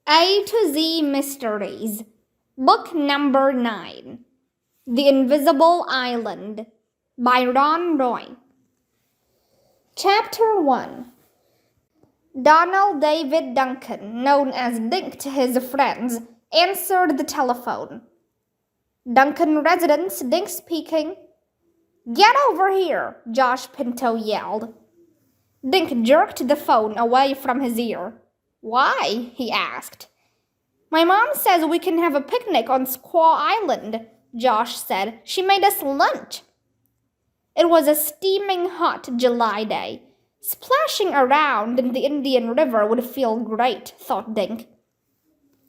A to Z Mysteries, Book Number 9, The Invisible Island, by Ron Roy. Chapter 1. Donald David Duncan, known as Dink to his friends, answered the telephone. Duncan residence, Dink speaking. Get over here, Josh Pinto yelled. Dink jerked the phone away from his ear. Why? He asked. My mom says we can have a picnic on Squaw Island, Josh said. She made us lunch. It was a steaming hot July day. Splashing around in the Indian River would feel great, thought Dink.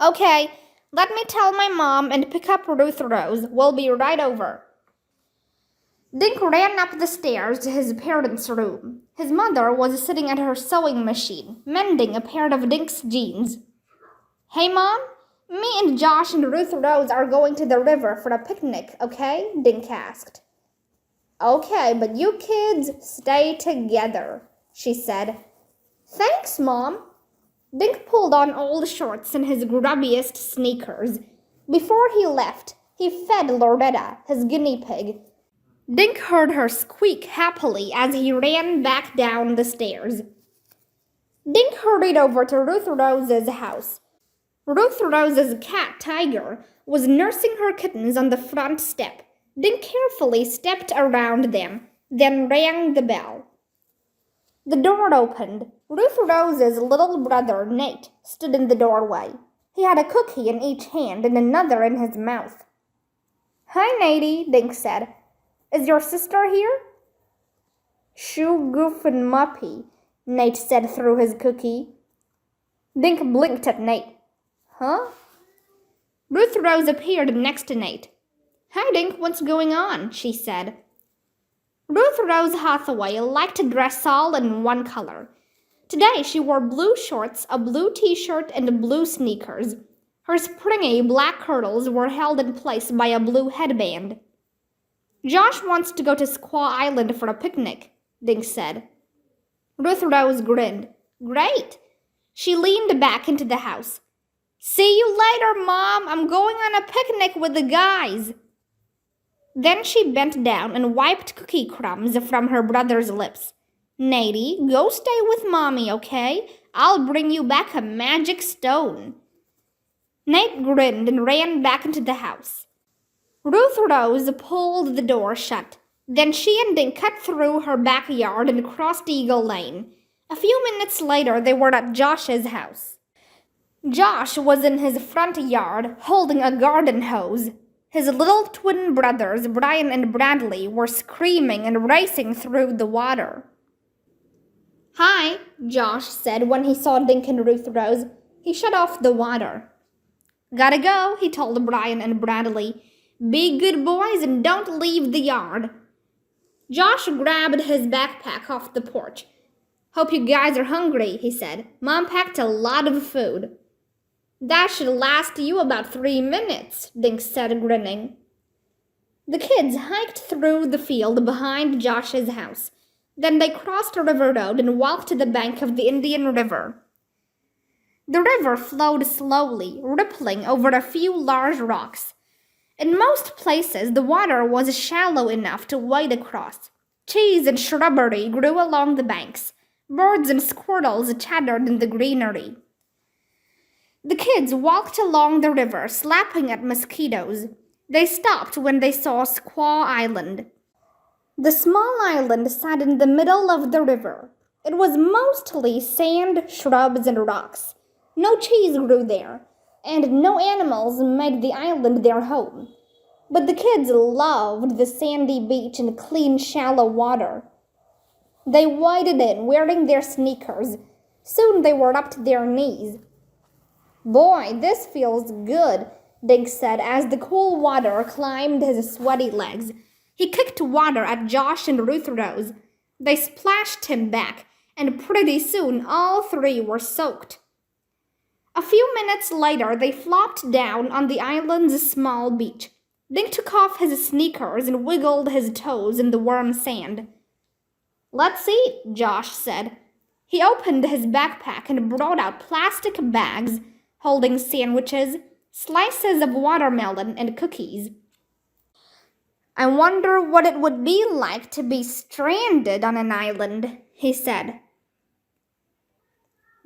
Okay, let me tell my mom and pick up Ruth Rose. We'll be right over. Dink ran up the stairs to his parents' room. His mother was sitting at her sewing machine, mending a pair of Dink's jeans. Hey, Mom? Me and Josh and Ruth Rose are going to the river for a picnic, okay? Dink asked. Okay, but you kids stay together, she said. Thanks, Mom. Dink pulled on old shorts and his grubbiest sneakers. Before he left, he fed Loretta, his guinea pig. Dink heard her squeak happily as he ran back down the stairs. Dink hurried over to Ruth Rose's house. Ruth Rose's cat, Tiger, was nursing her kittens on the front step. Dink carefully stepped around them, then rang the bell. The door opened. Ruth Rose's little brother, Nate, stood in the doorway. He had a cookie in each hand and another in his mouth. Hi, Natey, Dink said. Is your sister here? Shoo, goof, and muppy, Nate said through his cookie. Dink blinked at Nate. Huh? Ruth Rose appeared next to Nate. Hi, Dink, what's going on? She said. Ruth Rose Hathaway liked to dress all in one color. Today she wore blue shorts, a blue t-shirt, and blue sneakers. Her springy black curls were held in place by a blue headband. Josh wants to go to Squaw Island for a picnic, Dink said. Ruth Rose grinned. Great. She leaned back into the house. See you later, Mom. I'm going on a picnic with the guys. Then she bent down and wiped cookie crumbs from her brother's lips. Natey, go stay with Mommy, okay? I'll bring you back a magic stone. Nate grinned and ran back into the house. Ruth Rose pulled the door shut. Then she and Dink cut through her backyard and crossed Eagle Lane. A few minutes later, they were at Josh's house. Josh was in his front yard, holding a garden hose. His little twin brothers, Brian and Bradley, were screaming and racing through the water. Hi, Josh said when he saw Dink and Ruth Rose. He shut off the water. Gotta go, he told Brian and Bradley. Be good boys and don't leave the yard. Josh grabbed his backpack off the porch. Hope you guys are hungry, he said. Mom packed a lot of food. That should last you about 3 minutes, Dink said, grinning. The kids hiked through the field behind Josh's house. Then they crossed a river road and walked to the bank of the Indian River. The river flowed slowly, rippling over a few large rocks. In most places, the water was shallow enough to wade across. Trees and shrubbery grew along the banks. Birds and squirrels chattered in the greenery. The kids walked along the river, slapping at mosquitoes. They stopped when they saw Squaw Island. The small island sat in the middle of the river. It was mostly sand, shrubs, and rocks. No trees grew there, and no animals made the island their home. But the kids loved the sandy beach and clean, shallow water. They waded in, wearing their sneakers. Soon they were up to their knees. Boy, this feels good, Dink said as the cool water climbed his sweaty legs. He kicked water at Josh and Ruth Rose. They splashed him back, and pretty soon all three were soaked. A few minutes later, they flopped down on the island's small beach. Dink took off his sneakers and wiggled his toes in the warm sand. Let's eat, Josh said. He opened his backpack and brought out plastic bags. holding sandwiches, slices of watermelon, and cookies. I wonder what it would be like to be stranded on an island, he said.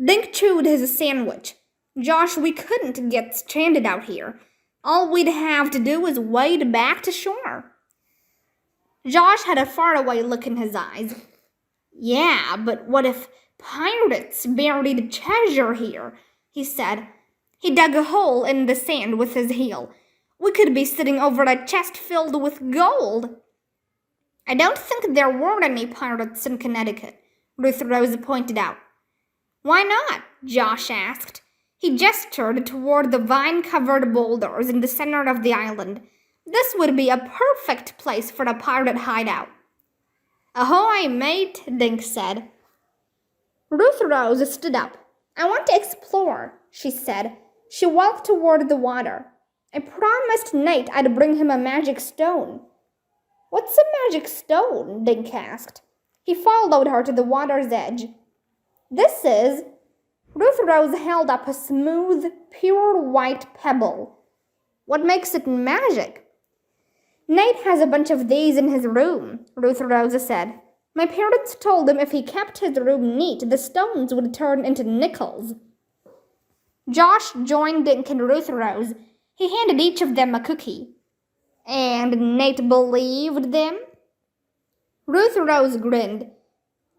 Dink chewed his sandwich. Josh, we couldn't get stranded out here. All we'd have to do is wade back to shore. Josh had a faraway look in his eyes. Yeah, but what if pirates buried treasure here? He said. He dug a hole in the sand with his heel. We could be sitting over a chest filled with gold. I don't think there were any pirates in Connecticut, Ruth Rose pointed out. Why not? Josh asked. He gestured toward the vine-covered boulders in the center of the island. This would be a perfect place for a pirate hideout. Ahoy, mate, Dink said. Ruth Rose stood up. I want to explore, she said. She walked toward the water. I promised Nate I'd bring him a magic stone. What's a magic stone? Dink asked. He followed her to the water's edge. This is... Ruth Rose held up a smooth, pure white pebble. What makes it magic? Nate has a bunch of these in his room, Ruth Rose said. My parents told him if he kept his room neat, the stones would turn into nickels. Josh joined Dink and Ruth Rose. He handed each of them a cookie. And Nate believed them? Ruth Rose grinned.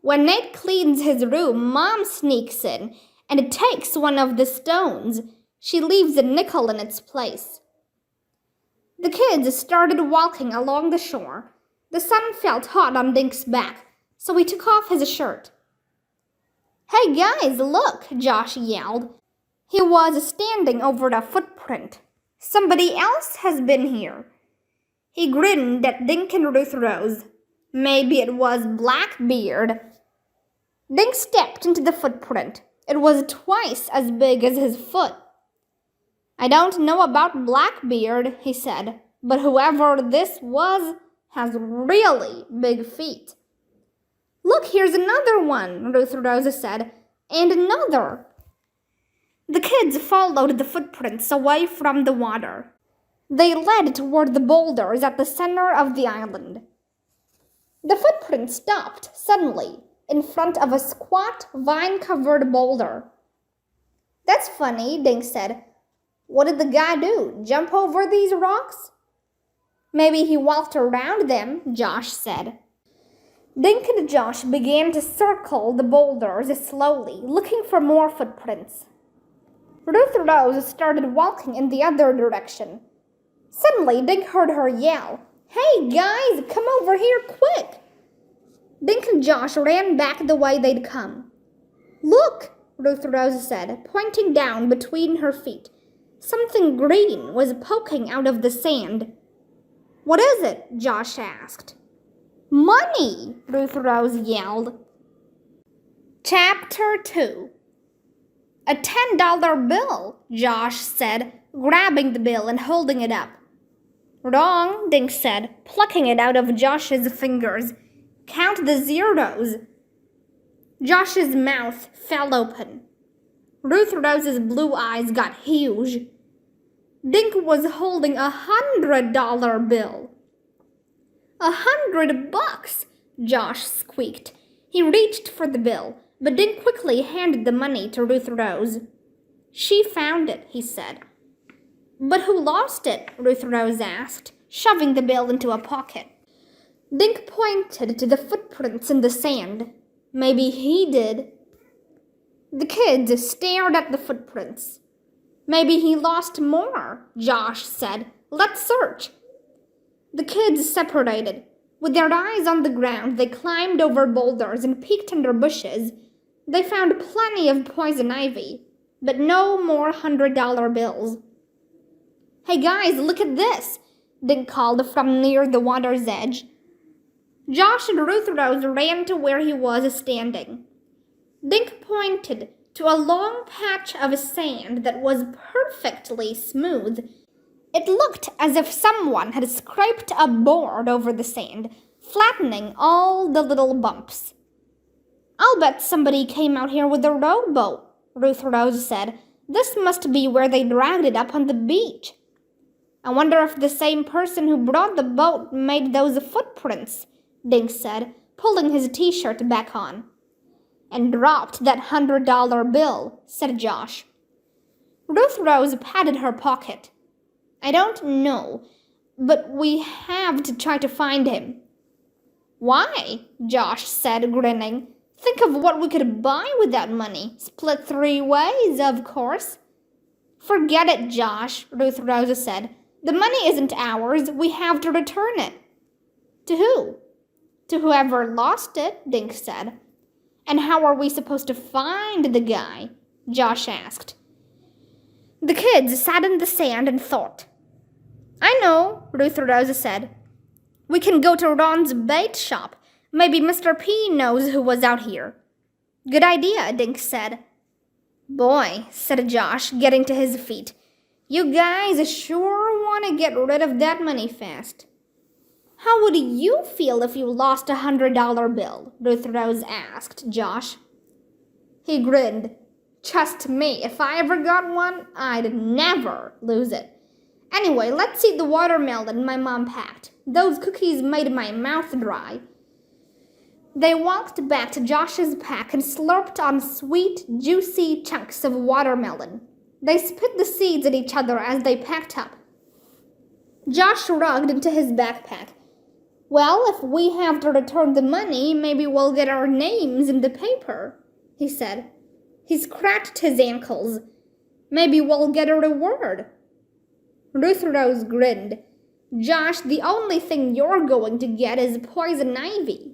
When Nate cleans his room, Mom sneaks in and takes one of the stones. She leaves a nickel in its place. The kids started walking along the shore. The sun felt hot on Dink's back, so he took off his shirt. Hey guys, look, Josh yelled. He was standing over a footprint. Somebody else has been here. He grinned at Dink and Ruth Rose. Maybe it was Blackbeard. Dink stepped into the footprint. It was twice as big as his foot. I don't know about Blackbeard, he said, but whoever this was has really big feet. Look, here's another one, Ruth Rose said, and another. The kids followed the footprints away from the water. They led toward the boulders at the center of the island. The footprint stopped suddenly in front of a squat, vine-covered boulder. That's funny, Dink said. What did the guy do? Jump over these rocks? Maybe he walked around them, Josh said. Dink and Josh began to circle the boulders slowly, looking for more footprints. Ruth Rose started walking in the other direction. Suddenly, Dink heard her yell, Hey guys, come over here quick! Dink and Josh ran back the way they'd come. Look, Ruth Rose said, pointing down between her feet. Something green was poking out of the sand. What is it? Josh asked. Money, Ruth Rose yelled. Chapter 2. A $10 bill, Josh said, grabbing the bill and holding it up. Wrong, Dink said, plucking it out of Josh's fingers. Count the zeros. Josh's mouth fell open. Ruth Rose's blue eyes got huge. Dink was holding $100 bill. $100, Josh squeaked. He reached for the bill, but Dink quickly handed the money to Ruth Rose. She found it, he said. But who lost it? Ruth Rose asked, shoving the bill into a pocket. Dink pointed to the footprints in the sand. Maybe he did. The kids stared at the footprints. Maybe he lost more, Josh said. Let's search. The kids separated. With their eyes on the ground, they climbed over boulders and peeked under bushes. They found plenty of poison ivy, but no more $100 bills. Hey guys, look at this, Dink called from near the water's edge. Josh and Ruth Rose ran to where he was standing. Dink pointed to a long patch of sand that was perfectly smooth. It looked as if someone had scraped a board over the sand, flattening all the little bumps. I'll bet somebody came out here with a rowboat, Ruth Rose said. This must be where they dragged it up on the beach. I wonder if the same person who brought the boat made those footprints, Dink said, pulling his t-shirt back on. And dropped that $100 bill, said Josh. Ruth Rose patted her pocket. I don't know, but we have to try to find him. Why? Josh said, grinning. Think of what we could buy with that money. Split 3 ways, of course. Forget it, Josh, Ruth Rose said. The money isn't ours. We have to return it. To who? To whoever lost it, Dink said. And how are we supposed to find the guy? Josh asked. The kids sat in the sand and thought. I know, Ruth Rose said. We can go to Ron's bait shop. Maybe Mr. P knows who was out here. Good idea, Dink said. Boy, said Josh, getting to his feet. You guys sure want to get rid of that money fast. How would you feel if you lost a $100 bill? Ruth Rose asked Josh. He grinned. Trust me, if I ever got one, I'd never lose it. Anyway, let's eat the watermelon my mom packed. Those cookies made my mouth dry. They walked back to Josh's pack and slurped on sweet, juicy chunks of watermelon. They spit the seeds at each other as they packed up. Josh shrugged into his backpack. Well, if we have to return the money, maybe we'll get our names in the paper, he said. He scratched his ankles. Maybe we'll get a reward. Ruth Rose grinned. Josh, the only thing you're going to get is poison ivy.